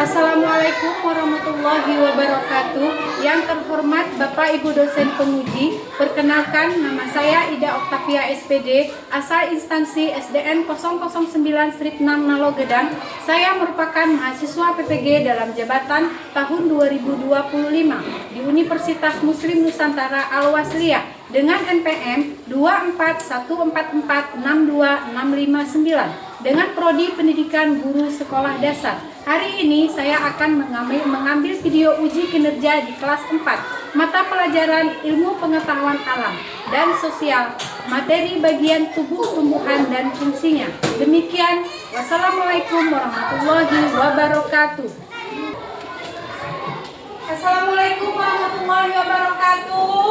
Assalamualaikum warahmatullahi wabarakatuh. Yang terhormat Bapak Ibu dosen penguji, perkenalkan nama saya Ida Oktavia SPD, asal instansi SDN 009-6 Nalogedang. Saya merupakan mahasiswa PPG dalam jabatan tahun 2025 di Universitas Muslim Nusantara Al-Wasliyah dengan NPM 241446265 dengan prodi Pendidikan Guru Sekolah Dasar. Hari ini saya akan mengambil video uji kinerja di kelas 4 mata pelajaran Ilmu Pengetahuan Alam dan Sosial, materi bagian tubuh, tumbuhan, dan fungsinya. Demikian, wassalamualaikum warahmatullahi wabarakatuh. Assalamualaikum warahmatullahi wabarakatuh.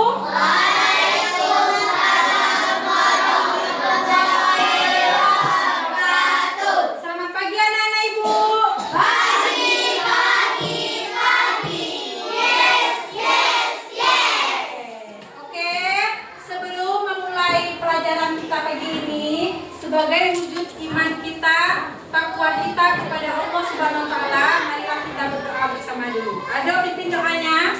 Sebagai wujud iman kita, takwa kita kepada Allah Subhanahu wa taala, marilah kita berdoa bersama dulu. Ada pimpin doanya?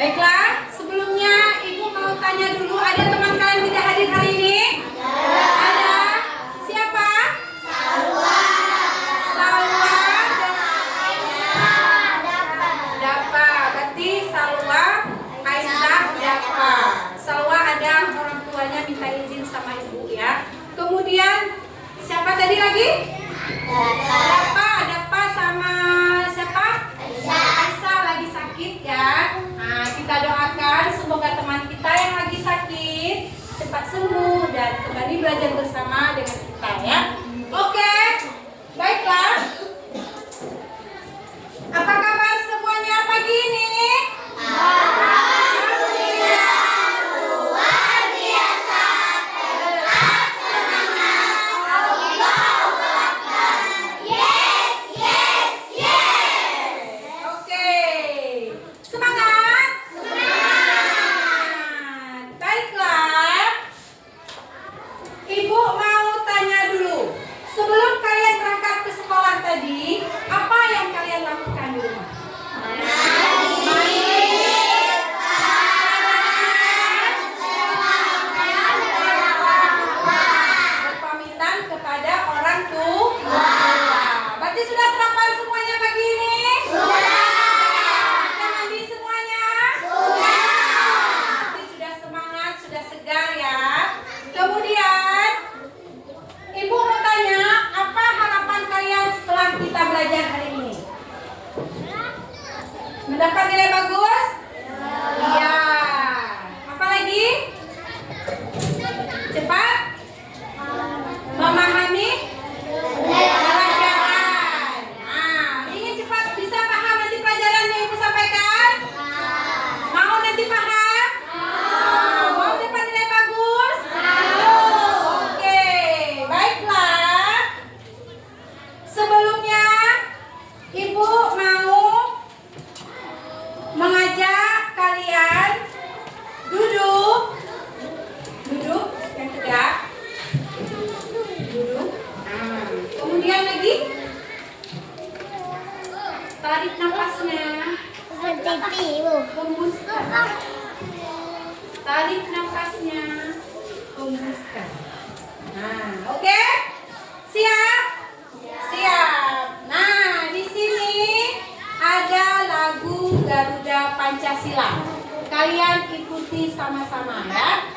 Baiklah, sebelumnya Ibu mau tanya dulu, ada teman kalian tidak hadir hari ini? Ada. Siapa? Salwa. Dapa. Berarti Salwa, Aisyah, Dapa. Salwa ada orang tuanya minta izin sama Ibu ya. Kemudian siapa tadi lagi? Dapa sama siapa? Aisyah lagi sakit ya. Nah, kita doakan semoga teman kita yang lagi sakit cepat sembuh dan kembali belajar bersama dengan kita ya. Oke, baiklah. Apa kabar semuanya pagi ini? Apa yang kalian lakukan di rumah? Berpamitan kepada orang tua. Berarti sudah sarapan semuanya pagi ini? Sudah. Sudah mandi semuanya? Sudah. Berarti sudah semangat, sudah segar ya. Kemudian Ibu mau tanya, apa harapan kalian setelah kita belajar hari ini? Mendapat nilai bagus? Iya. Apa lagi? Cepat? Memahami? Pelajaran. Nah, ingin cepat bisa paham nanti pelajaran yang Ibu sampaikan? Mau nanti paham? Mau dapat nilai bagus? Oke, baiklah. Sebelumnya Ibu mau mengajak kalian duduk yang tegak, duduk. Nah, kemudian lagi tarik nafasnya, hembuskan. Tarik nafasnya, hembuskan. Nah, oke? Siap? Siap. Nah, di sini ada lagu Garuda Pancasila. Kalian ikuti sama-sama ya.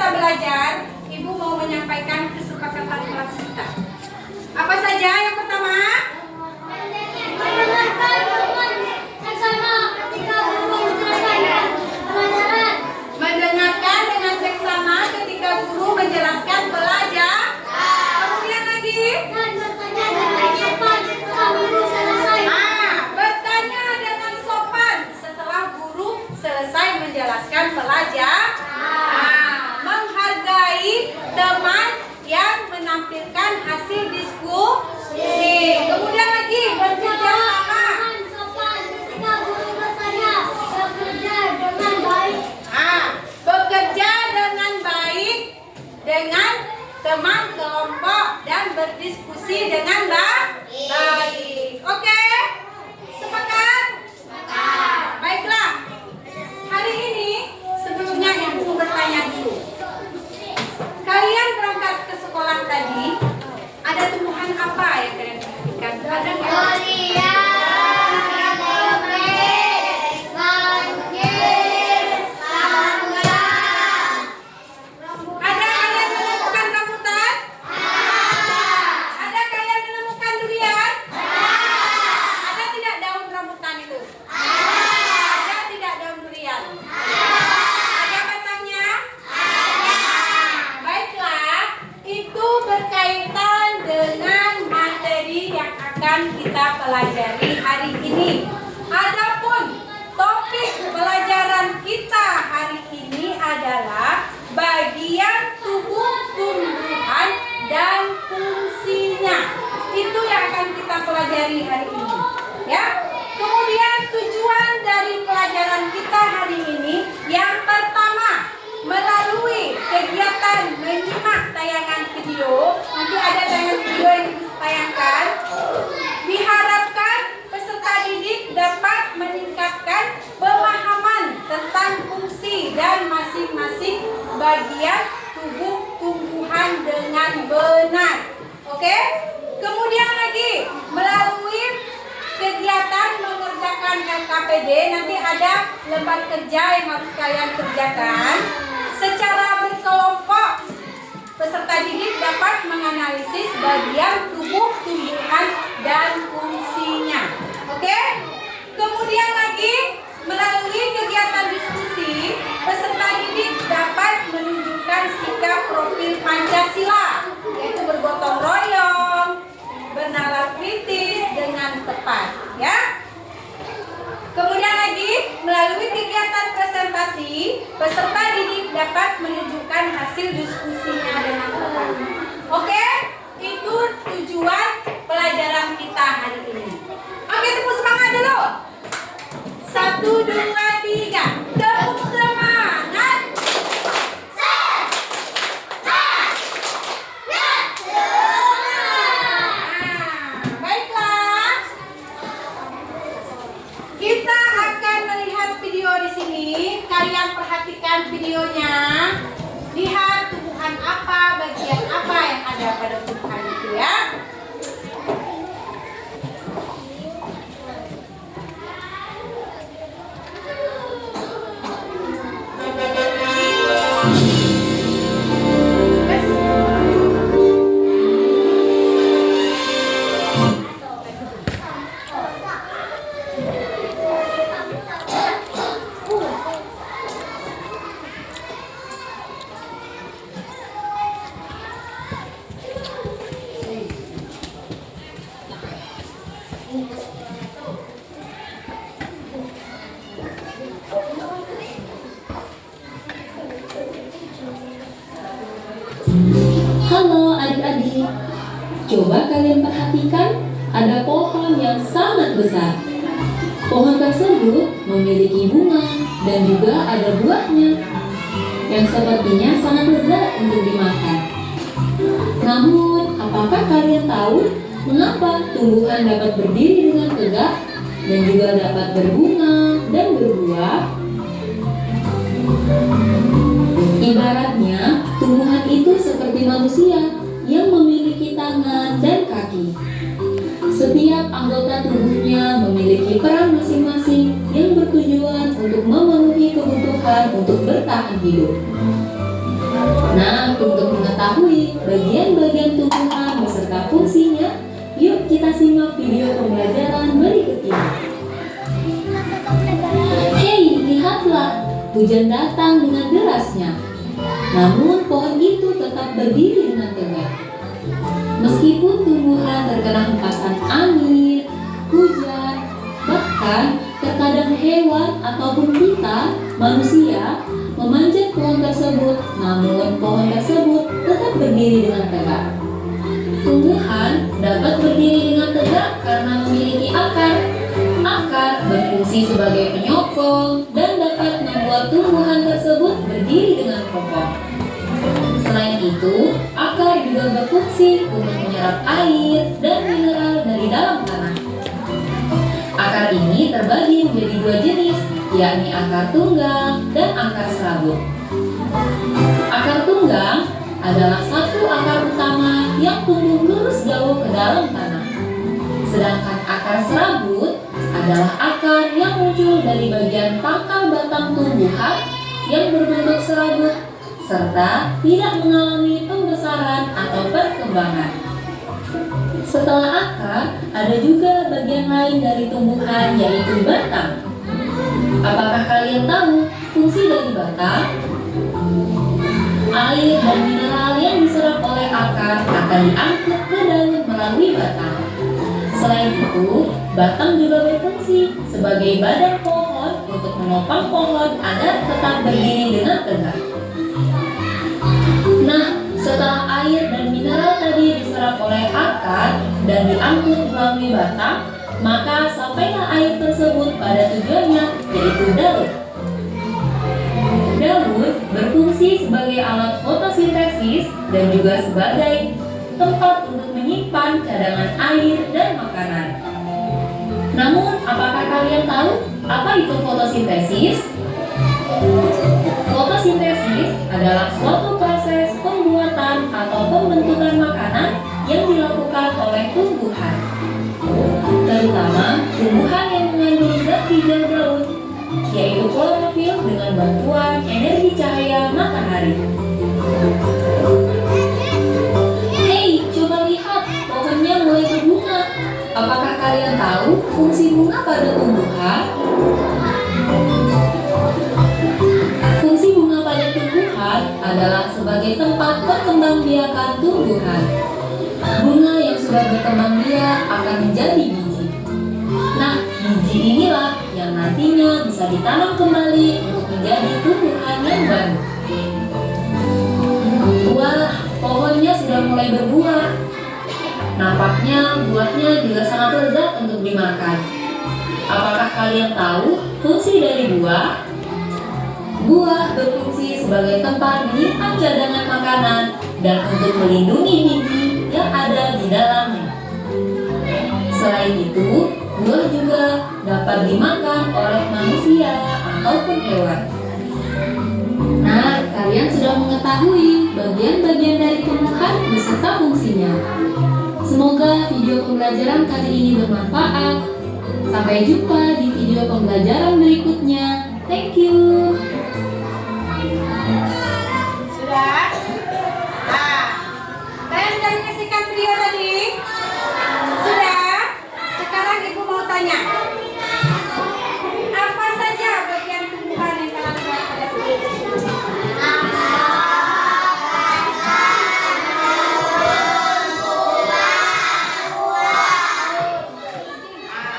kita belajar, Ibu mau menyampaikan kesepakatan kelas kita. Apa saja yang pertama? Mendengarkan dengan seksama ketika guru menjelaskan pelajaran. Mendengarkan dengan seksama ketika guru menjelaskan pelajaran. Kemudian lagi? Dan bertanya dengan sopan setelah guru selesai. Bertanya dengan sopan setelah guru selesai menjelaskan pelajaran. Menghargai teman yang menampilkan hasil diskusi. Kemudian lagi bekerja sama. Dengan sopan ketika guru bertanya. Bekerja dengan baik. Bekerja dengan baik dengan teman kelompok dan berdiskusi dengan baik. Oke? Sepakat? Baiklah. Hari ini sebelumnya Ibu mau bertanya dulu. Kalian berangkat ke sekolah tadi, ada tumbuhan apa yang kalian perhatikan? Ada nggak? Ada kalian menemukan rambutan? Ada kalian menemukan durian? Ada tidak daun rambutan itu? Ada tidak daun durian? Ada batangnya? Baiklah, itu berkaitan dengan materi yang akan kita pelajari hari ini. Adapun topik pelajaran kita hari ini adalah bagian tubuh tumbuhan dan fungsinya. Itu yang akan kita pelajari hari ini, ya. Kemudian tujuan dari pelajaran kita hari ini yang pertama, melalui kegiatan menyimak tayangan video, nanti ada tayangan video yang ditayangkan, diharapkan peserta didik dapat meningkatkan pemahaman tentang fungsi dan masing-masing bagian tubuh tumbuhan dengan benar. Oke? Kemudian lagi, melalui kegiatan mengerjakan LKPD, nanti ada lembar kerja yang harus kalian kerjakan. Secara berkelompok, peserta didik dapat menganalisis bagian tubuh tumbuhan dan fungsinya. Oke? Kemudian lagi, melalui kegiatan diskusi, peserta didik dapat menunjukkan sikap profil Pancasila, yaitu bergotong royong, bernalar kritis dengan tepat, ya. Kemudian lagi, melalui kegiatan presentasi, peserta didik dapat menunjukkan hasil diskusinya dengan tepat. Oke? Itu tujuan pelajaran kita hari ini. Oke, tepuk semangat dulu. 1, 2, 3. Tepuk semangat. Baiklah. Kita akan melihat video di sini. Kalian perhatikan videonya. Lihat tumbuhan apa, bagian apa yang ada pada tumbuhan itu, ya. Halo adik-adik, coba kalian perhatikan ada pohon yang sangat besar. Pohon tersebut memiliki bunga dan juga ada buahnya yang sepertinya sangat lezat untuk dimakan. Namun, apakah kalian tahu mengapa tumbuhan dapat berdiri dengan tegak dan juga dapat berbunga dan berbuah? Ibaratnya, tumbuhan itu seperti manusia yang memiliki tangan dan kaki. Setiap anggota tubuhnya memiliki peran masing-masing yang bertujuan untuk memenuhi kebutuhan untuk bertahan hidup. Nah, untuk mengetahui bagian-bagian tumbuhan beserta fungsinya, yuk kita simak video pembelajaran berikut ini. Hei, lihatlah, hujan datang dengan derasnya. Namun pohon itu tetap berdiri dengan tegak. Meskipun tumbuhan terkena hempasan angin, hujan, bahkan terkadang hewan ataupun kita, manusia, memanjat pohon tersebut, namun pohon tersebut tetap berdiri dengan tegak. Tumbuhan dapat berdiri dengan tegak karena memiliki akar. Akar berfungsi sebagai penyokong dan dapat membuat tumbuhan tersebut berdiri dengan kokoh. Selain itu, akar juga berfungsi untuk menyerap air dan mineral dari dalam tanah. Akar ini terbagi menjadi dua jenis, yakni akar tunggang dan akar serabut. Akar tunggang adalah satu akar utama yang tumbuh lurus jauh ke dalam tanah. Sedangkan akar serabut adalah akar yang muncul dari bagian pangkal batang tumbuhan yang berbentuk serabut serta tidak mengalami pembesaran atau perkembangan. Setelah akar, ada juga bagian lain dari tumbuhan yaitu batang. Apakah kalian tahu fungsi dari batang? Air dan mineral yang diserap oleh akar akan diangkut ke daun melalui batang. Selain itu, batang juga berfungsi sebagai badan pohon untuk menopang pohon agar tetap berdiri dengan tegak. Nah, setelah air dan mineral tadi diserap oleh akar dan diangkut melalui batang, maka sampailah air tersebut pada tujuannya, yaitu daun. Daun berfungsi sebagai alat fotosintesis dan juga sebagai tempat untuk menyimpan cadangan air dan makanan. Namun, apakah kalian tahu apa itu fotosintesis? Fotosintesis adalah suatu proses pembuatan atau pembentukan makanan yang dilakukan oleh tumbuhan, terutama tumbuhan yang mengandung zat hijau daun, yaitu klorofil dengan bantuan energi cahaya matahari. Hei, coba lihat, pohonnya mulai berbunga. Apakah kalian tahu fungsi bunga pada tumbuhan? Fungsi bunga pada tumbuhan adalah sebagai tempat perkembangbiakan tumbuhan. Bunga yang sudah berkembang biak akan menjadi biji. Nah, biji inilah yang nantinya bisa ditanam kembali untuk menjadi tumbuhan yang baru. Wah, pohonnya sudah mulai berbuah. Nampaknya buahnya juga sangat lezat untuk dimakan. Apakah kalian tahu fungsi dari buah? Buah berfungsi sebagai tempat menyimpan cadangan makanan dan untuk melindungi biji yang ada di dalamnya. Selain itu, buah juga dapat dimakan oleh manusia ataupun hewan. Nah, kalian sudah mengetahui bagian-bagian dari tumbuhan beserta fungsinya. Semoga video pembelajaran kali ini bermanfaat. Sampai jumpa di video pembelajaran berikutnya. Thank you. Sudah? Nah, kalian sudah menyaksikan video tadi? Sudah? Sekarang ibu mau tanya. Apa saja bagian tumbuhan yang kalian lihat pada video tersebut?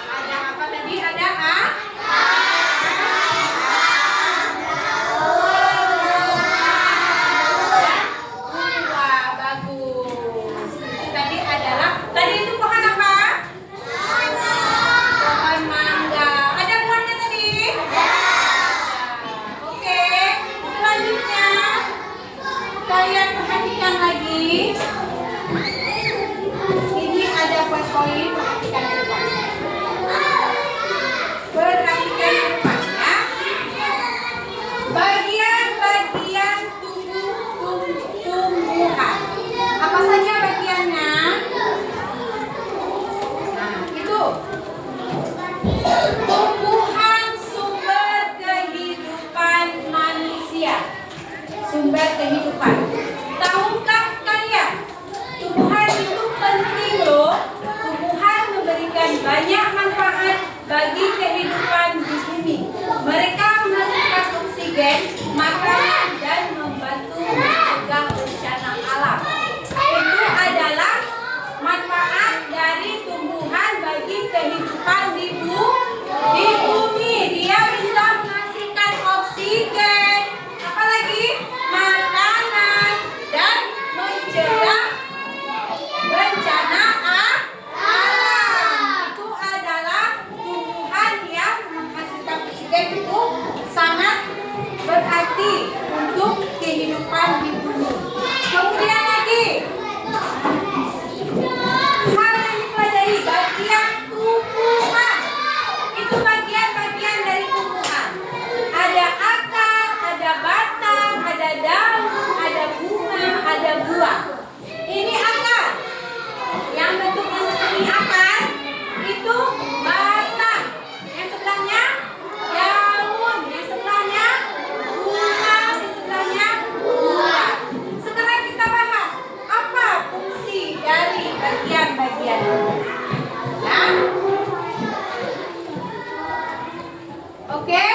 Ada apa tadi? Ada A? Wah, bagus. Itu tadi adalah, tadi itu pohon apa? Pohon mangga. Ada buahnya tadi? Oke. Selanjutnya, kalian perhatikan lagi. Ini ada poin-poin, perhatikan ke depan. Perhatikan ke depannya. Bagian-bagian tumbuhan. Apa saja bagiannya? Nah, itu. Tumbuhan sumber kehidupan manusia. Sumber kehidupan. lagi untuk kehidupan di bumi. Kemudian lagi hal yang dipelajari bagian tumbuhan. Itu bagian-bagian dari tumbuhan. Ada akar, ada batang, ada daun, ada bunga, ada buah. Ini akar. Yang bentuknya seperti akar itu batang. Yang sebelahnya daun, yang sebelahnya bunga, yang sebelahnya buah. Sekarang kita bahas apa fungsi dari bagian-bagian ini. Ya? Oke?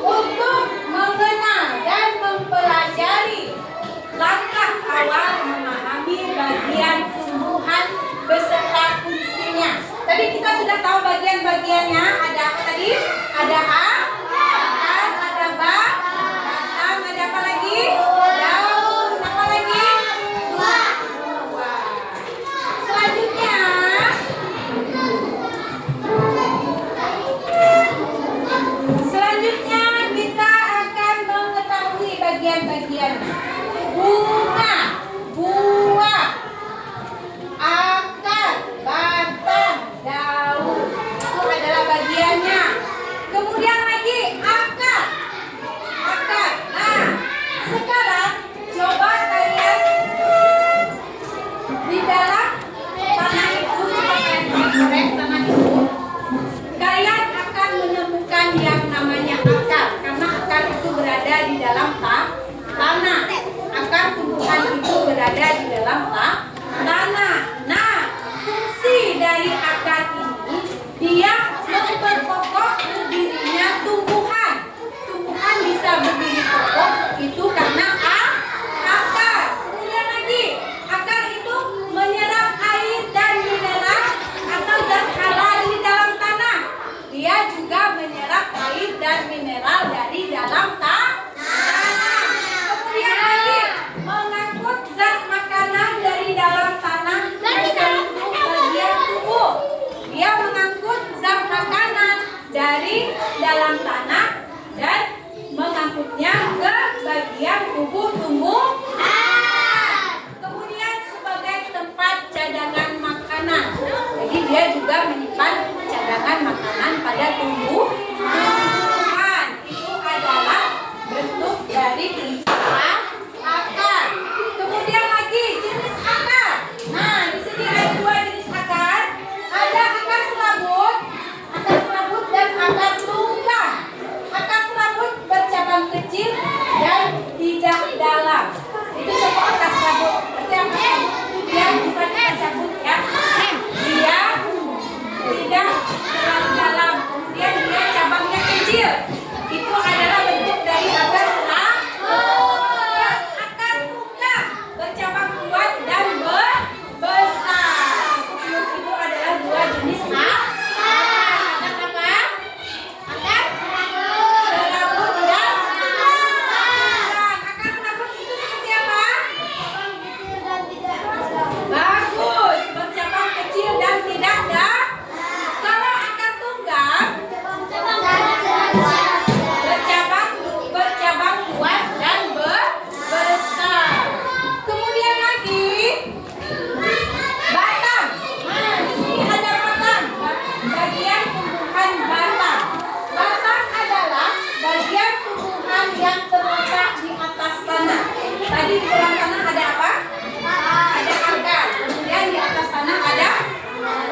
Untuk mengenal dan mempelajari langkah awal memahami bagian tumbuhan beserta fungsinya. Tadi kita sudah tahu bagian-bagiannya. Ada apa tadi? Ada akar, ada batang, ada apa lagi? Daun, apa lagi? Buah. Selanjutnya kita akan mengetahui bagian-bagiannya. Bunga, buah, akar, batang, daun. Itu adalah bagiannya. Kemudian lagi akar. Nah, sekarang coba kalian di dalam tanah itu, coba kalian korek tanah itu. Kalian akan menemukan yang namanya akar, karena akar itu berada di dalam tanah. Akar tumbuhan itu berada di dalam tanah. Nah, fungsi dari akar ini dia memperkokoh berdirinya tumbuhan. Tumbuhan bisa berdiri kokoh itu karena akar. Kemudian lagi, akar itu menyerap air dan mineral atau zat halal di dalam tanah. Dia juga menyerap air dan mineral dari dalam tanah. Kemudian lagi, mengangkut zat makanan dari dalam tanah ke seluruh bagian tubuh. Dia mengangkut zat makanan dari dalam tanah dan mengangkutnya ke bagian tubuh tumbuhan. Kemudian sebagai tempat cadangan makanan. Jadi dia juga menyimpan cadangan makanan pada tumbuhan. Itu adalah bentuk dari akar. Kemudian lagi jenis akar. Nah, di sini ada dua jenis akar. Ada akar serabut dan akar tunggang. Akar serabut bercabang kecil dan tidak dalam. Itu contoh akar serabut. Seperti apa? Dia bisa kita cabut ya. Dia tidak terlalu dalam. Kemudian dia cabangnya kecil. Itu adalah bentuk dari akar serabut. Akar tunggang bercabang kuat dan besar. Itu adalah dua jenis akar. Akar serabut dan tunggang. Akar serabut itu seperti apa? Bagus, bercabang kecil dan tidak dalam. Kalau akar tunggang bercabang kuat dan besar. Kemudian lagi batang. Nah, di sini ada batang. Bagian tumbuhan batang. Batang adalah bagian tumbuhan yang terletak di atas tanah. Tadi di dalam tanah ada apa? Ada akar. Kemudian di atas tanah ada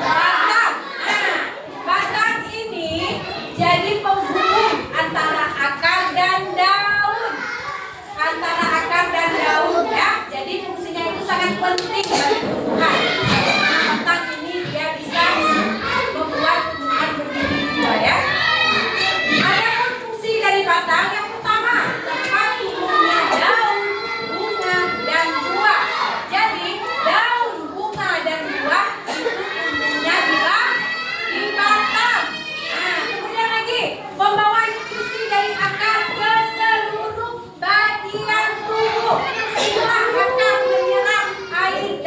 batang. Nah, batang ini jadi penghubung antara akar dan daun. Ya. Jadi fungsinya itu sangat penting bagi tumbuhan. Nah, batang ini dia bisa membuat tumbuhan berdiri juga ya. Ada fungsi dari batang. Yang pertama, tempat tumbuhnya daun, bunga, dan buah. Jadi daun, bunga, dan buah itu tumbuhnya di batang. Nah, kemudian lagi membawa nutrisi dari akar ke seluruh bagian tubuh. Setelah akar menyerap air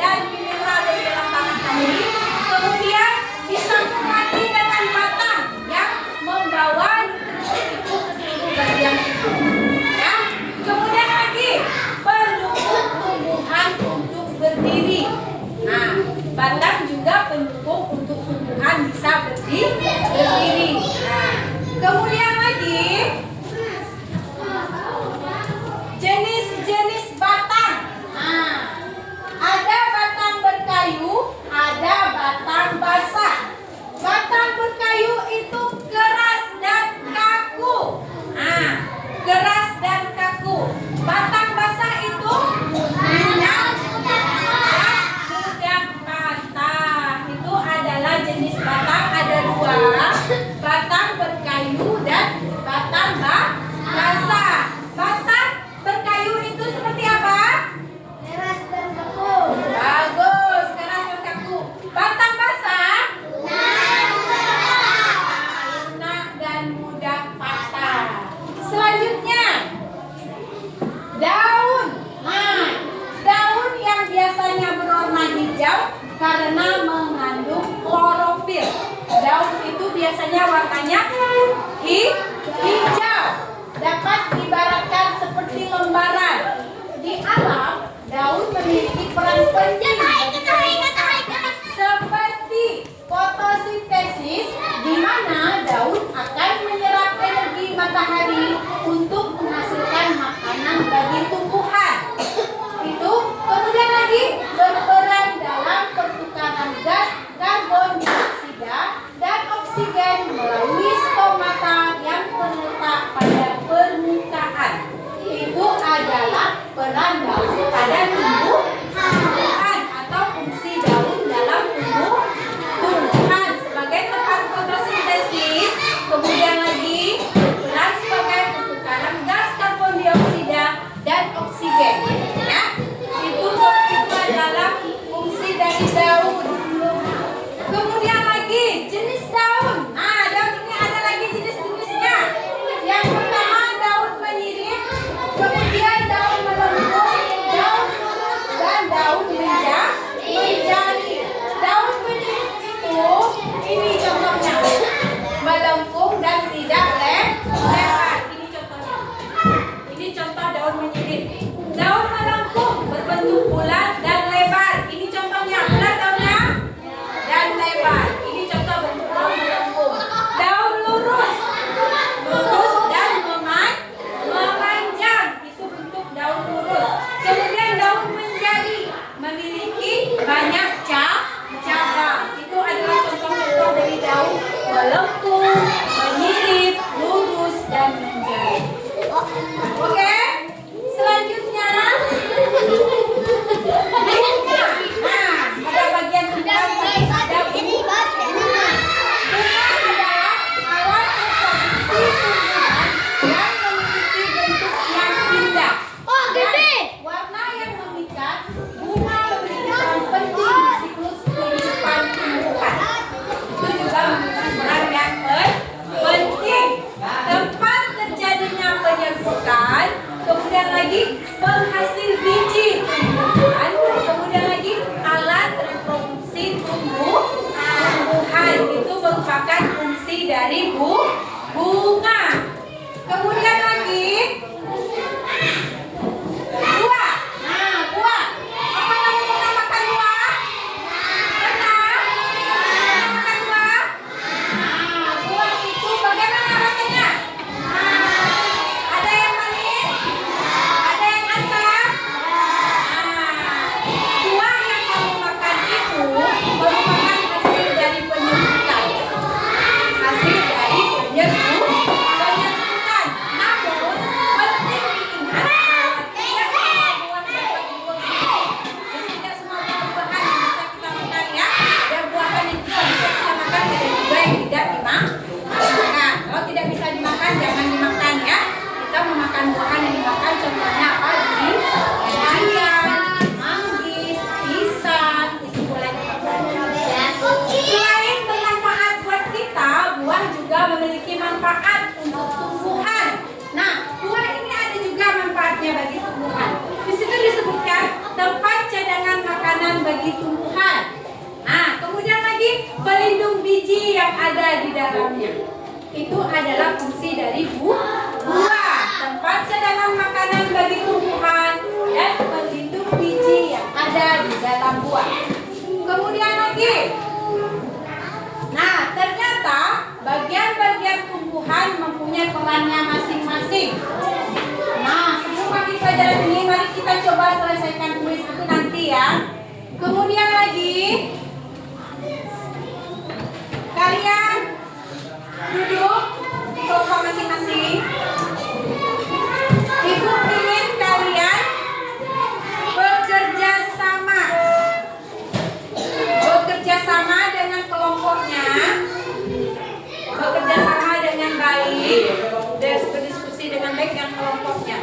penting bagi tumbuhan. Seperti fotosintesis, di mana daun akan menyerap energi matahari untuk menghasilkan makanan bagi tumbuhan. Itu kemudian lagi berperan dalam pertukaran gas karbon dioksida dan oksigen melalui stomata yang terletak pada permukaan. Itu adalah peran daun pada tumbuhan atau fungsi daun dalam tumbuhan sebagai tempat fotosintesis. Kemudian lagi berperan sebagai pertukaran gas karbon dioksida dan oksigen. Ya, itu adalah fungsi dari daun. Kemudian lagi jenis daun. Nah, daun ini ada lagi jenis-jenisnya. Yang pertama daun menyirip, kemudian daun melengkung, daun lurus, dan daun menjadi. Daun menyirip itu, ini contohnya, melengkung dan tidak lebar. Ini contohnya. Ini contoh daun menyirip. Daun melengkung berbentuk bulat dan lebar. Ini contohnya, bulat daunnya dan lebar. Ini contoh bentuk daun melengkung. Daun lurus dan memanjang. Itu bentuk daun lurus. Kemudian daun menjadi, memiliki banyak cabang. Itu adalah contoh-contoh dari daun melengkung, menyirip, lurus, dan menjadi. Oke? Selanjutnya, nah, pada bagian tumbuhan ada bunga. Bunga adalah alat reproduksi tumbuhan yang memiliki bentuk yang indah dan warna yang memikat. Bunga memiliki peran penting di siklus kehidupan tumbuhan. Itu juga memiliki peran yang penting. Tempat terjadinya penyerbukan, kemudian lagi penghasil biji tumbuhan, kemudian lagi alat reproduksi tumbuhan. Itu merupakan fungsi dari bunga. Kemudian lagi buah. Nah, buah. Apa kamu pernah makan buah? Pernah? Pernah makan buah? Nah, buah itu bagaimana rasanya? Ada yang manis, ada yang asam. Buah yang kamu makan itu merupakan hasil dari penyerbukan. Hasil dari penyerbukan. Namun penting diingat bahwa tidak semua buah dapat dikonsumsi. Jadi tidak semua buah-buahan yang bisa kita makan ya. Ada buahan yang bisa kita makan, ada juga yang tidak dimakan. Kalau tidak bisa dimakan, jangan dimakan ya. Kita memakan buahan yang dimakan, contohnya apa? Durian, manggis, pisang, itu boleh dimakan. Selain bermanfaat buat kita, buah juga memiliki manfaat untuk tumbuhan. Nah, buah ini ada juga manfaatnya bagi tumbuhan. Di situ disebutkan tempat cadangan makanan bagi tumbuhan. Nah, kemudian lagi pelindung biji yang ada di dalamnya. Itu adalah fungsi dari buah, tempat cadangan makanan bagi tumbuhan dan pelindung biji yang ada di dalam buah. Kemudian lagi, nah ternyata bagian-bagian tumbuhan mempunyai perannya masing-masing. Nah, sebelum pagi pelajaran ini, mari kita coba selesaikan kuis itu nanti ya. Kemudian lagi, kalian duduk di kelompok masing-masing. Ibu ingin kalian bekerja sama dengan kelompoknya, bekerja sama dengan baik, dan berdiskusi dengan baik dengan kelompoknya.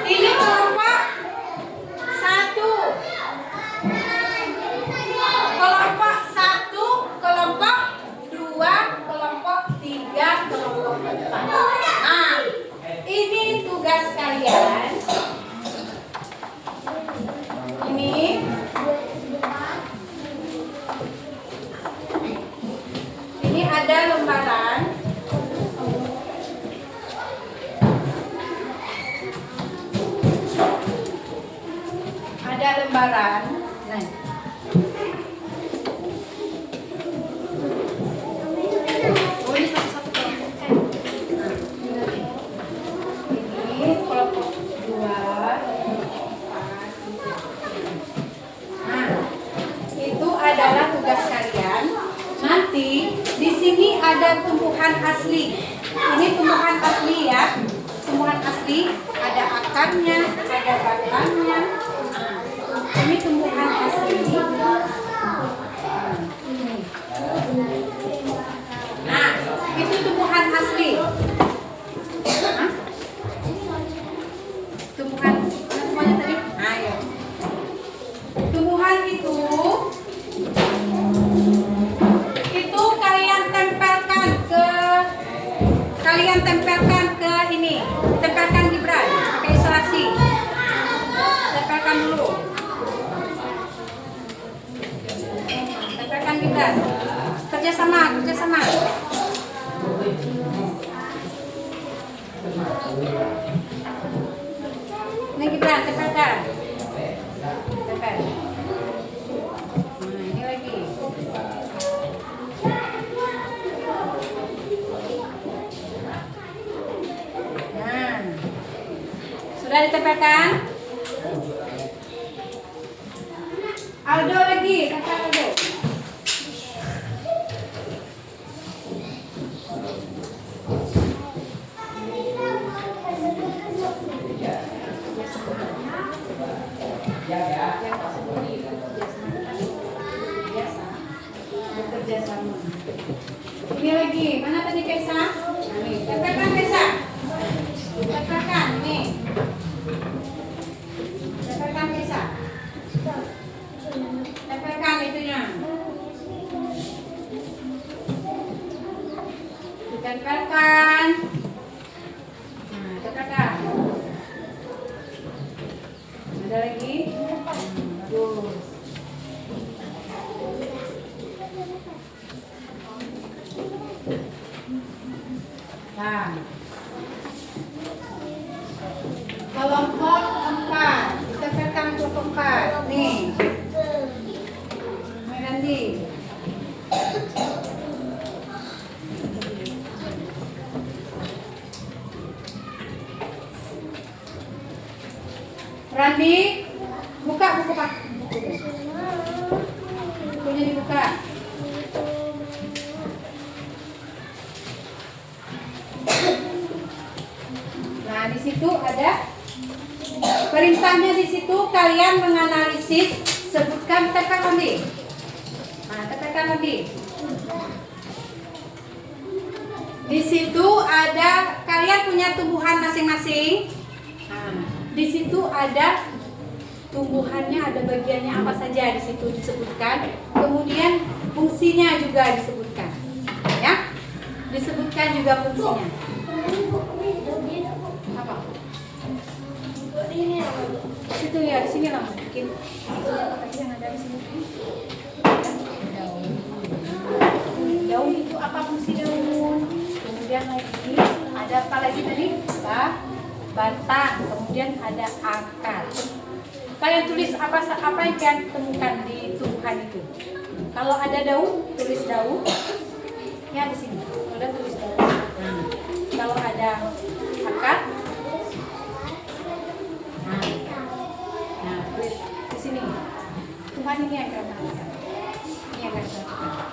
Ini kelompok 1, kelompok 1, kelompok 2, kelompok 3, kelompok 4. Nah, ini tugas kalian. Ini ada lembaran. gambaran. Nah, oh ini satu-satu kelompok. Nah, ini kelompok 2, 4. Nah, itu adalah tugas kalian. Nanti di sini ada tumbuhan asli. Ini tumbuhan asli ya. Tumbuhan asli, ada akarnya, ada batangnya. Nah, ini tumbuhan asli. Nah, itu tumbuhan asli. Hah? Tumbuhan semuanya tadi. Ayo. Tumbuhan itu kalian tempelkan ke ini, tempelkan Gibran pakai isolasi, tempelkan dulu, tempelkan Gibran, kerjasama. Ini Gibran tempelkan, tempel. Nah, ini lagi. Sudah ditempelkan? Aldo lagi, tempel Aldo. Bekerja sama. Ini lagi, mana tadi Kaisa? Ini, tempelkan Kaisa. Tempelkan, nih. Tempelkan Kaisa. Tempelkan itunya. Ditempelkan. Nah, tempelkan. Ada lagi? Bagus. Nah. Kelompok 4, ditempelkan kelompok 4. Nih. Nanti. Randi, buka buku Pak. Bukunya dibuka. Nah, di situ ada perintahnya. Di situ kalian menganalisis, sebutkan, tempelkan Randi. Nah, tempelkan Randi. Di situ ada, kalian punya tumbuhan masing-masing. Nah, di situ ada tumbuhannya, ada bagiannya apa saja di situ disebutkan. Kemudian fungsinya juga disebutkan. Ya, disebutkan juga fungsinya. Apa? Situ ya, di sini lah mungkin. Yang ada di sini. Daun itu apa fungsi daun? Kemudian lagi ada apa lagi tadi? Batang. Kemudian ada akar. Kalian tulis apa yang kalian temukan di tumbuhan itu. Kalau ada daun, tulis daun. Ya di sini. Udah tulis daun. Kalau ada akar, nah tulis di sini. Tumbuhan ini yang kalian perhatikan. Ini yang kalian perhatikan.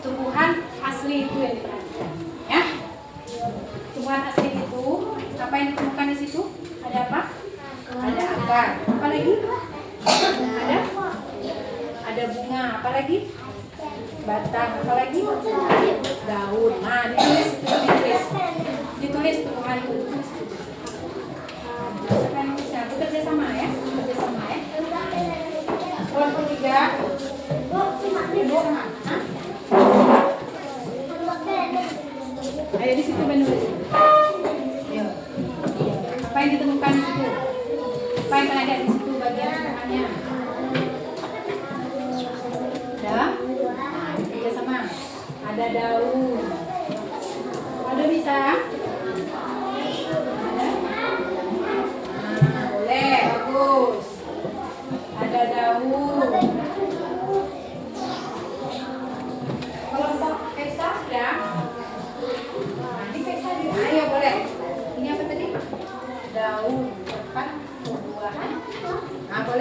Tumbuhan asli itu yang diperhatikan. Ya. Tumbuhan asli itu apa yang ditemukan di situ? Ada apa? Ada akar. Apa lagi? Ada bunga. Apa lagi? Batang. Apa lagi? Daun. Nah, ditulis ditulis tumbuhan itu. Bekerja sama ya. Bekerja sama ya. Kelompok 3. Bekerja sama. Ayo di situ menulis. Apa yang ditemukan di situ? Apa yang ada di situ bagian tengahnya? Ada? Bekerja sama. Ada daun. Ada bisa? Ada? Nah, boleh, bagus. Ada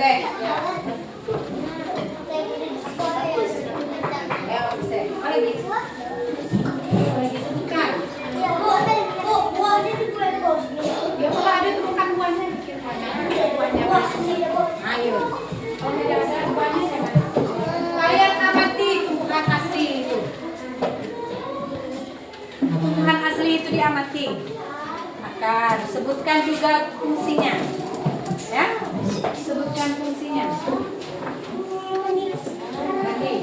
boleh. Ya. Ya, bisa. Apa lagi? Apa lagi sebutkan? Ya, kalau ada temukan buahnya, bikin buahnya. Ayo. Kalau tidak ada buahnya, jangan. Kalian amati tumbuhan asli itu. Tumbuhan asli itu diamati. Akar. Sebutkan juga fungsinya. Ya, sebutkan fungsinya. Lagi.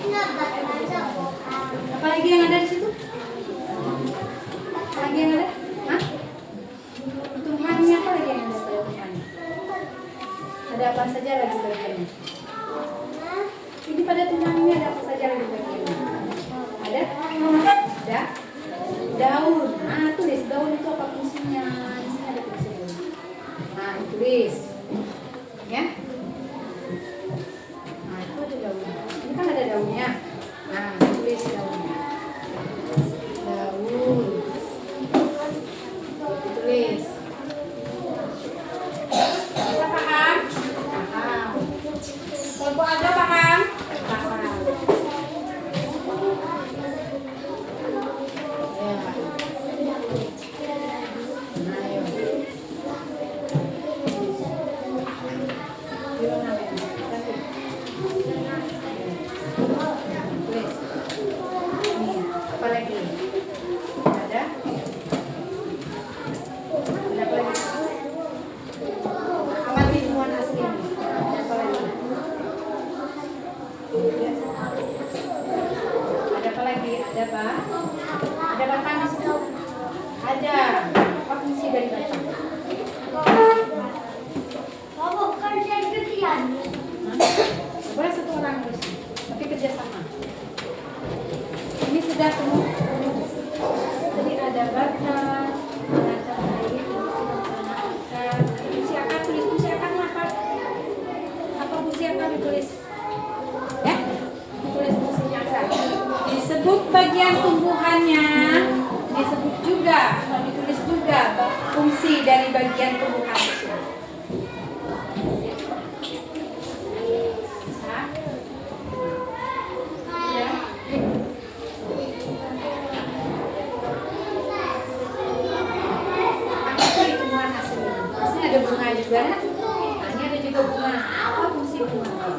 Apa lagi yang ada di situ? Apa lagi yang ada? Hah? Tumbuhannya apa lagi yang ada pada tumbuhannya? Ada apa saja lagi bagiannya? Ini pada tumbuhannya ada apa saja lagi bagiannya? Ada? Ada? Daun. Nah, tulis daun itu apa fungsinya? Di sini ada fungsinya. Nah, tulis. Ya. Nah, itu ada daunnya. Ini kan ada daunnya. Nah, tulis daunnya. Daun. Tulis. Bisa paham? Paham. Kelompok ada paham? Paham. Ya. Nah, ayo. Gimana, Ben? Tulis. Nih, apa lagi? Ada? Ada apa lagi? Amati tumbuhan asli ini. Ada apa lagi? Ya. Ada apa lagi? Ada apa? Ada batang di situ? Ada. Apa fungsi dari batang? Hah? Boleh satu orang terus, tapi kerjasama. Ini sudah temu. Jadi ada batang, ada air, akar. Fungsi akar tulis fungsi akar apa? Apa fungsi akar ditulis? Ya, tulis fungsinya akar. Disebut bagian tumbuhannya, disebut juga, ditulis juga fungsi dari bagian tumbuhan tersebut. Bisa? Ya. Apa itu tumbuhan asli? Asli ada bunga juga. Nah, ini ada juga bunga. Apa fungsi bunga?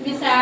Bisa?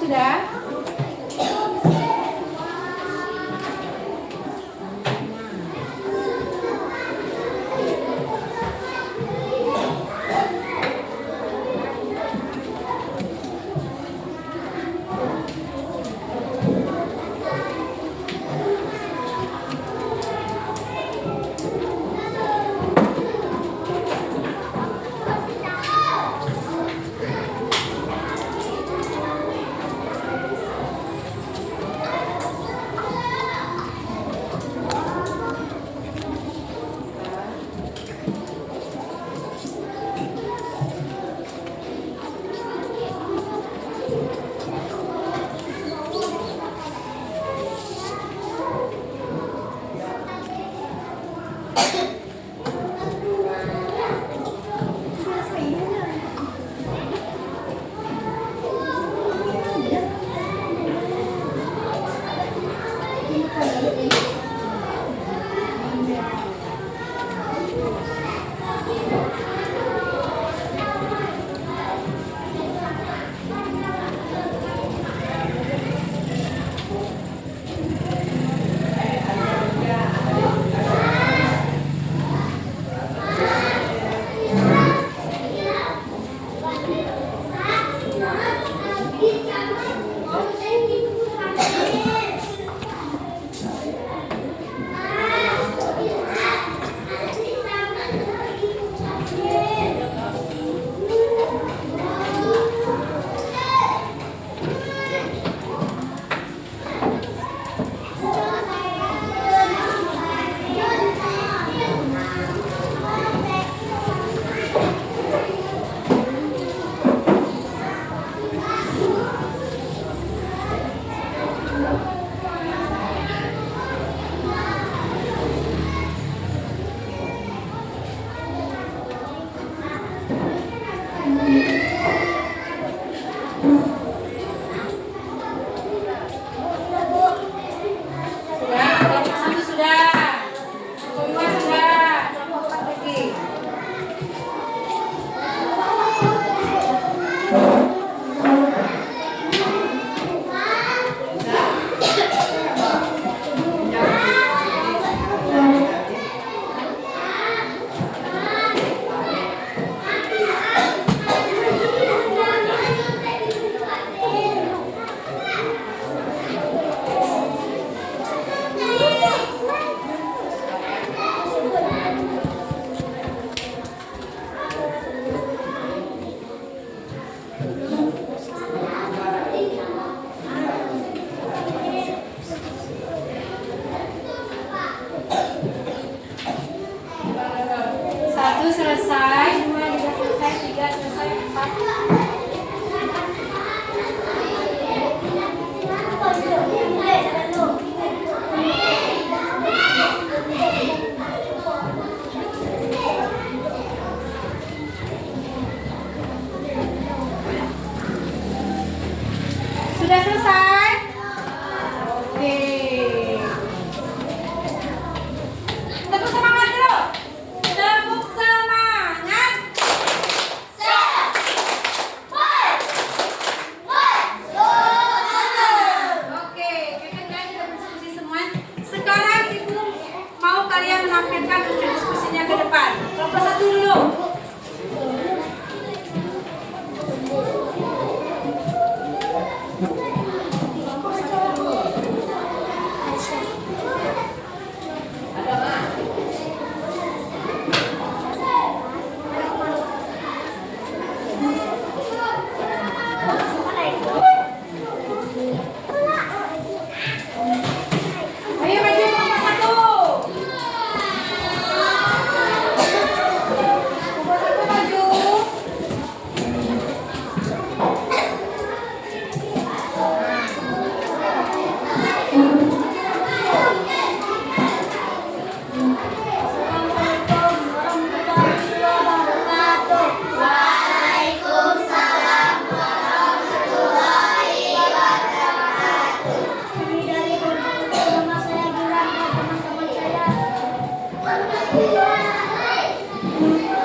sudah? Sudah selesai? Oke. Tepuk semangat dulu. Tepuk semangat. Oke, kakak guys sudah berdiskusi semua. Sekarang ibu mau kalian menampilkan hasil diskusinya ke depan. Kelompok satu dulu. Ayo maju kelompok satu. Kelompok satu maju. Ini dari nama saya Gilang dan teman-teman saya.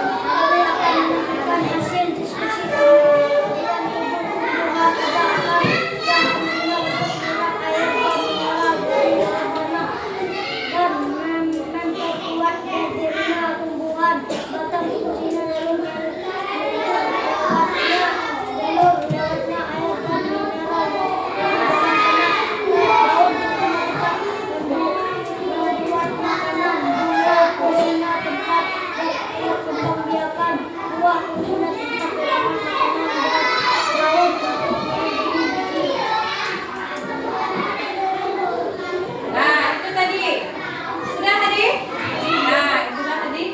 Kami akan menunjukkan hasil diskusi kami dengan tumbuh-tumbuhan pada akar yang fungsinya untuk menyerap air dan dari dalam tanah dan memperkuat dirinya tumbuhan. Batang fungsinya dalam jalur lewatnya air dan mineral daun membuat makanan, bunga fungsinya tempat berkembang biakan, buah fungsinya tempat berkembang makanan, dan daun untuk biji-biji. Nah, itu tadi. Sudah tadi? Nah, itu sudah tadi.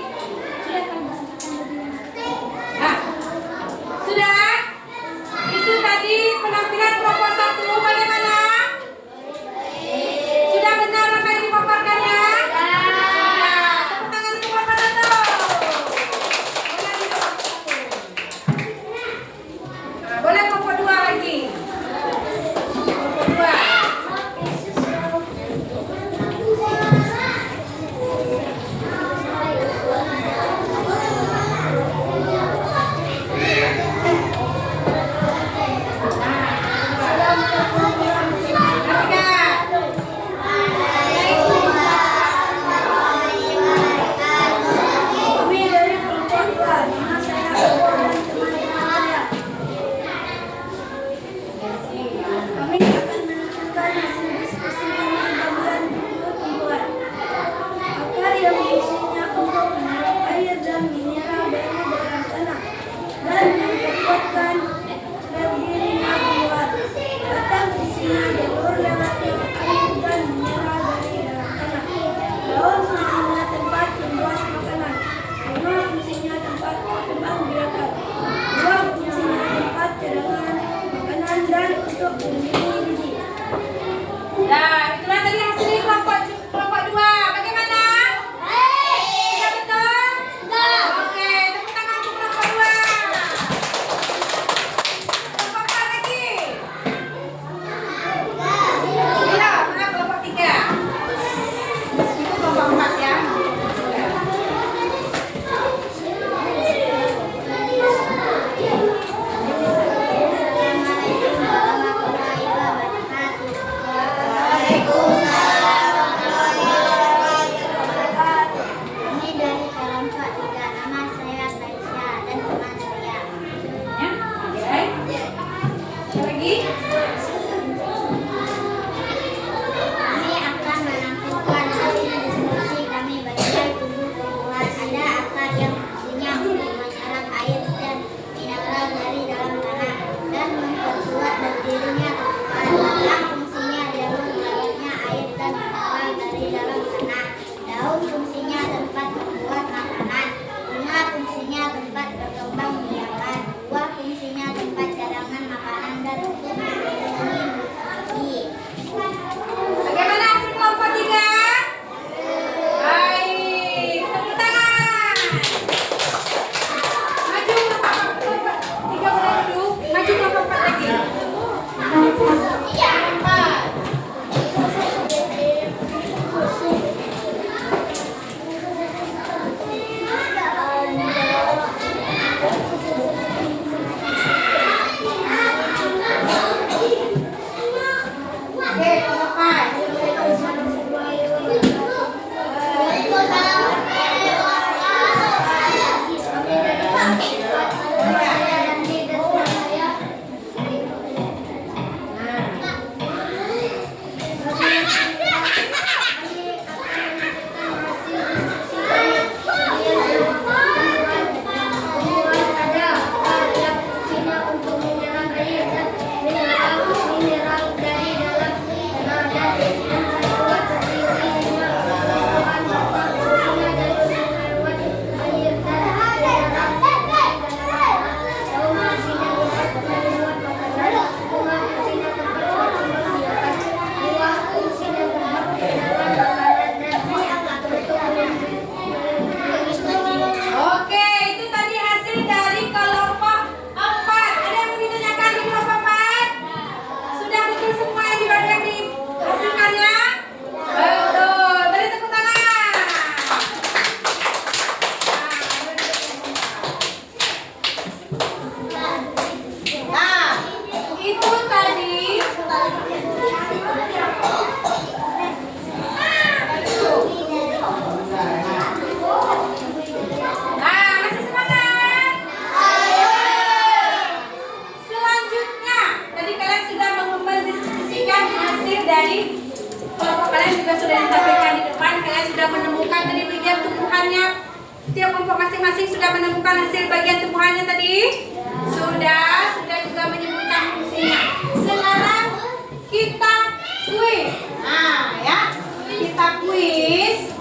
Sudah kan? Nah, sudah? Itu tadi penampilan kelompok satu bagaimana? Sudah benar apa yang dipaparkannya? Sudah. Tepuk tangan untuk kelompok satu. Boleh duduk kelompok satu. Nah, boleh kelompok dua lagi. Kelompok dua. Kami dari kelompok dua, nama saya Abu dan teman-teman saya. Kami akan menunjukkan hasil diskusi kami bagian tumbuh-tumbuhan. Akar yang fungsinya untuk menyerap air dan mineral dari dalam tanah dan memperkuatkan berdirinya tumbuhan. Batang fungsinya jalur lewatnya air dan mineral dari dalam tanah. Daun fungsinya tempat membuat makanan. Bunga fungsinya tempat berkembang biakan. Buah fungsinya tempat cadangan makanan dan untuk biji-biji. Nah, itulah tadi hasil kelompok dua. Bagaimana? Sudah betul? Oke, tepuk tangan untuk kelompok dua. Kelompok empat lagi. Iya, mana kelompok tiga? Itu kelompok empat ya. Ini dari kelompok tiga, nama saya Taisya dan teman saya. Ya, oke. Ada lagi? Kami akan menampilkan hasil diskusi kami bagian tumbuh-tumbuhan. Ada akar yang fungsinya untuk menyerap air dan mineral dari dalam tanah dan memperkuat berdirinya tumbuhan. Batang fungsinya jalur lewatnya air dan mineral dari dalam tanah. Daun fungsinya tempat membuat makanan. Bunga fungsinya tempat berkembang biakan. Buah fungsinya tempat cadangan makanan dan untuk adik-adik, kelompok kalian juga sudah ditampilkan di depan. Kalian sudah menemukan tadi bagian tumbuhannya. Tiap kelompok masing-masing sudah menemukan hasil bagian tumbuhannya tadi. Sudah juga menyebutkan fungsinya. Sekarang kita kuis. Nah, ya, kita kuis.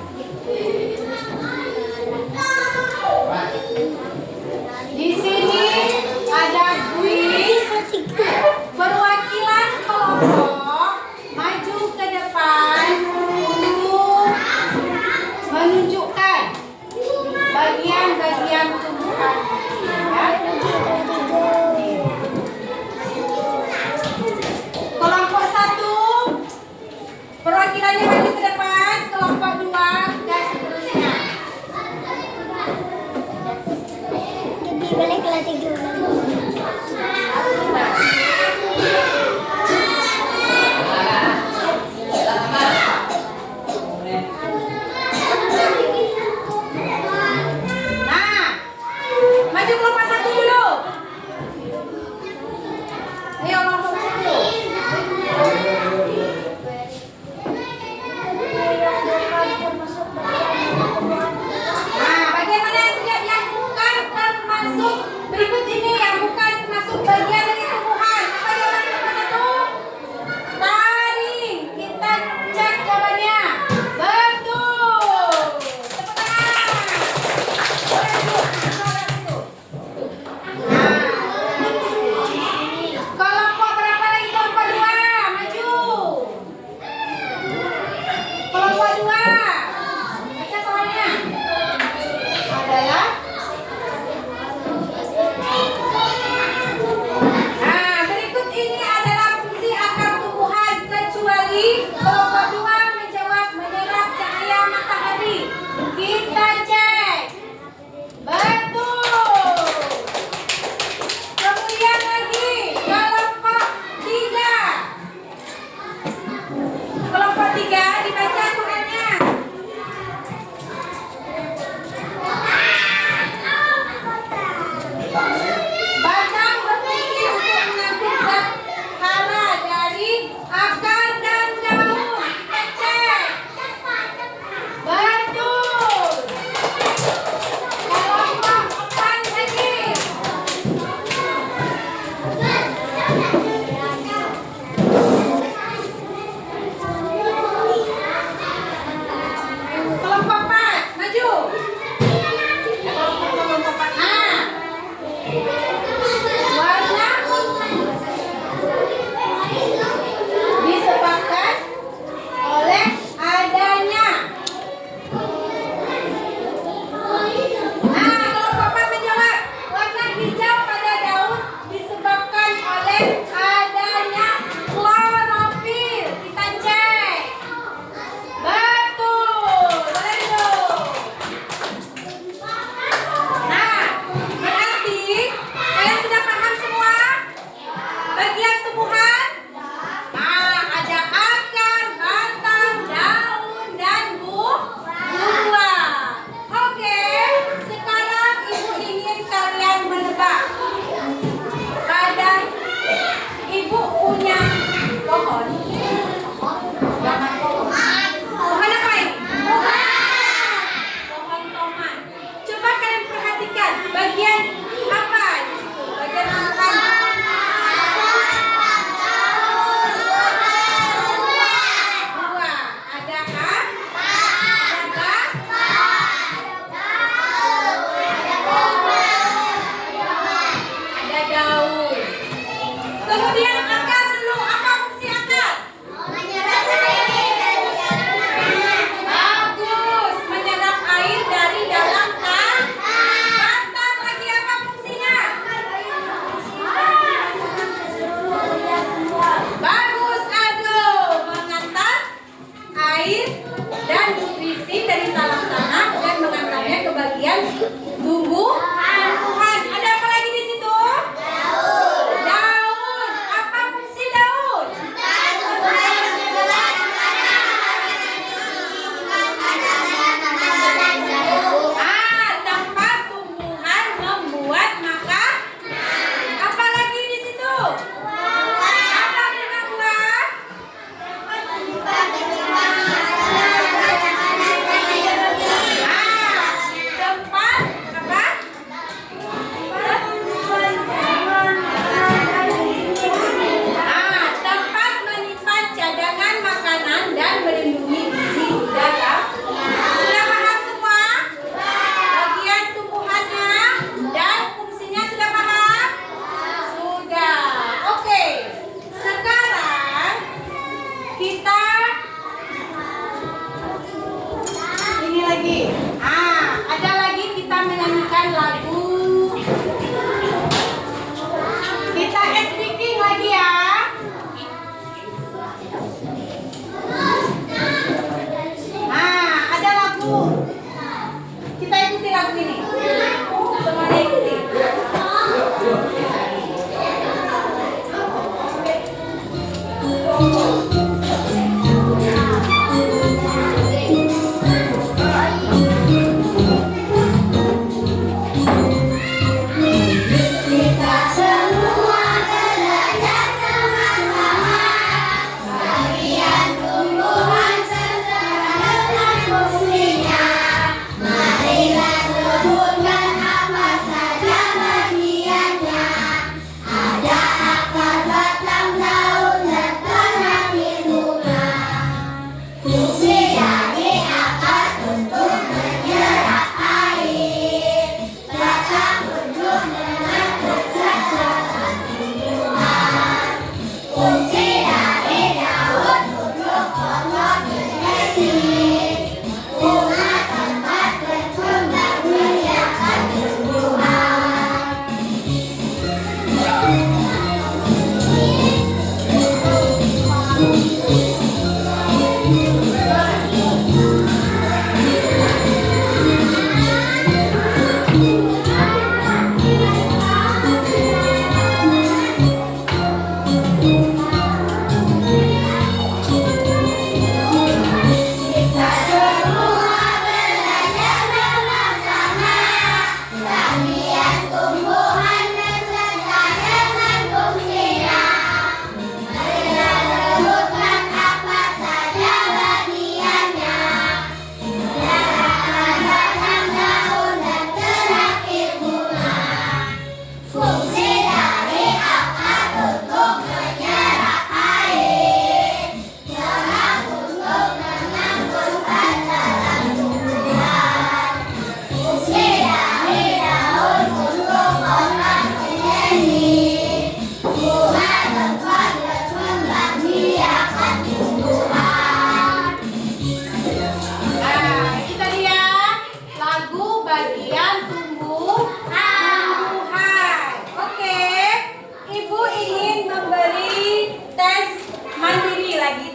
Di sini ada kuis perwakilan kelompok maju ke depan untuk menunjukkan bagian-bagian tumbuhan. Ya. Kelompok 1 perwakilannya maju ke depan, kelompok 2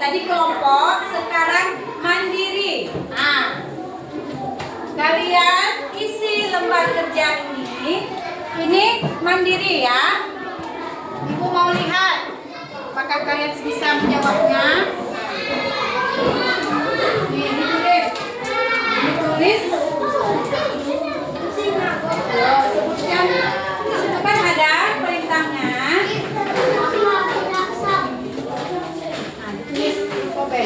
tadi kelompok, sekarang mandiri. Nah, kalian isi lembar kerja ini mandiri ya. Ibu mau lihat apakah kalian bisa menjawabnya. Nih, ditulis. Sebutkan. Di situ kan ada perintahnya. Nah, ditulis Kobe.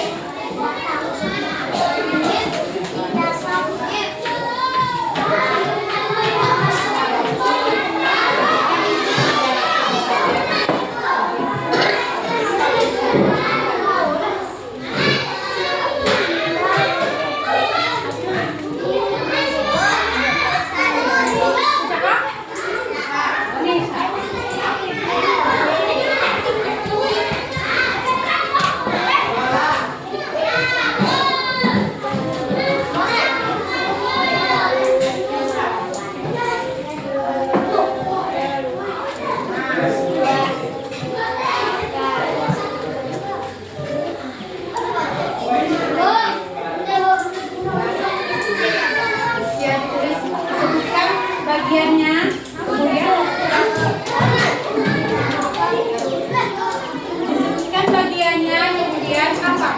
Bagiannya, kemudian disebutkan bagiannya, kemudian apa?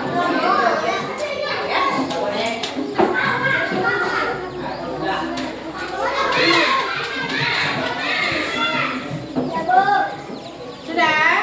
Sudah?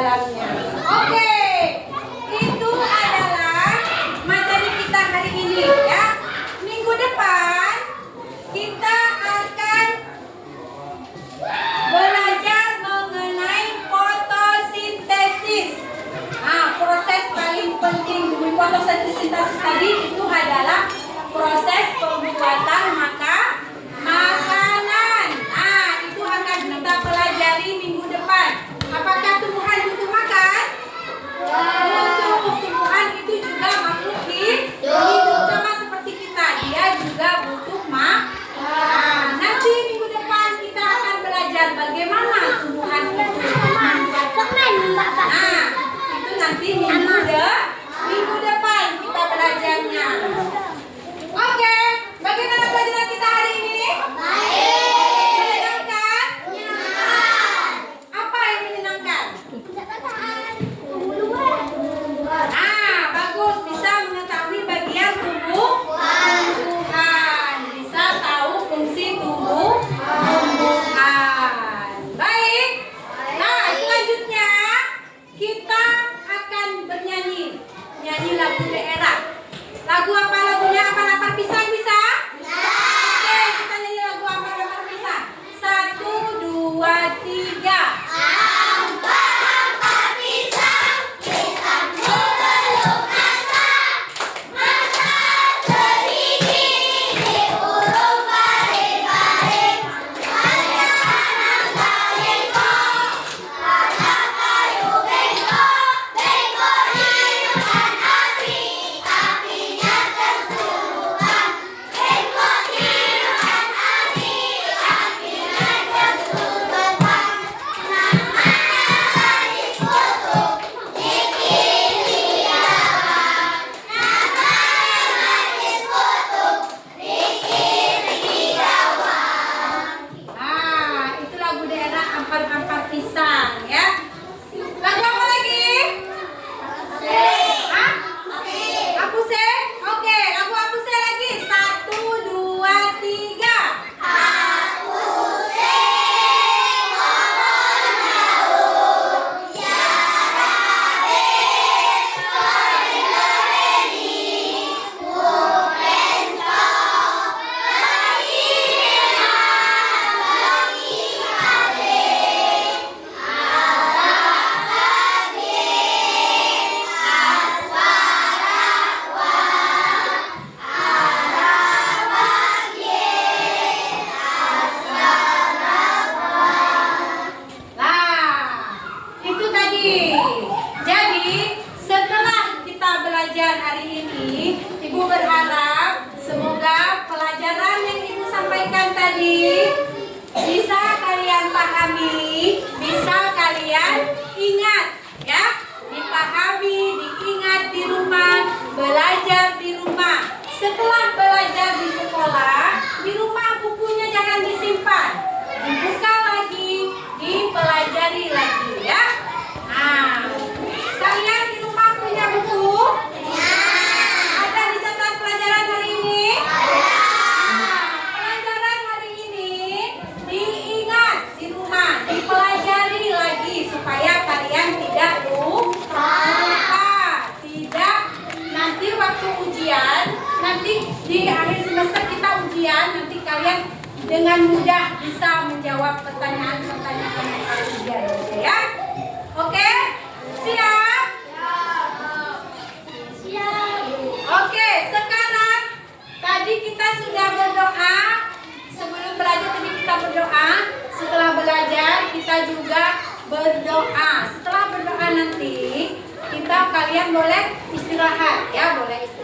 dalamnya. Oke, itu adalah materi kita hari ini ya. Minggu depan kita akan belajar mengenai fotosintesis. Nah, proses paling penting di fotosintesis tadi itu adalah proses pembuatan makanan. Nah, itu akan kita pelajari minggu depan. Apakah tumbuhan butuh makan? Butuh. Tumbuhan itu juga makhluk hidup sama seperti kita. Dia juga butuh makan. Nanti minggu depan kita akan belajar bagaimana tumbuhan itu Nah, itu nanti minggu depan kita belajarnya. Oke, bagaimana pelajaran kita hari ini? Menyenangkan? Apa yang menyenangkan? Bagus, bisa mengetahui bagian tumbuhan, bisa tahu fungsi tumbuhan. Baik. Nah, selanjutnya kita akan bernyanyi lagu daerah. Lagu apa lagunya? Apa lapar pisang bisa? Oke, kita nyanyi lagu apa lapar pisang. 1, 2, 3. Itu lagu daerah ampar-ampar pisang ya. Lagu apa lagi? Apuse? Oke, lagu apuse lagi. 1, 2, 3. Itu tadi. Jadi, setelah kita belajar hari ini, Ibu berharap semoga pelajaran yang Ibu sampaikan tadi bisa kalian pahami, bisa kalian ingat ya. Dipahami, diingat di rumah, belajar di rumah. Setelah belajar di sekolah, di rumah bukunya jangan disimpan. Dibuka lagi, dipelajari lagi ya. Nah, kalian di rumah punya buku? Ada dicatat pelajaran hari ini? Pelajaran hari ini diingat di rumah, dipelajari lagi supaya kalian tidak lupa. Tidak nanti waktu ujian, nanti di akhir semester kita ujian, nanti kalian dengan mudah bisa menjawab pertanyaan-pertanyaan ujian, oke ya? Oke? Siap? Oke, sekarang tadi kita sudah berdoa. Sebelum belajar tadi kita berdoa. Setelah belajar kita juga berdoa. Setelah berdoa nanti kalian boleh istirahat ya, boleh istirahat.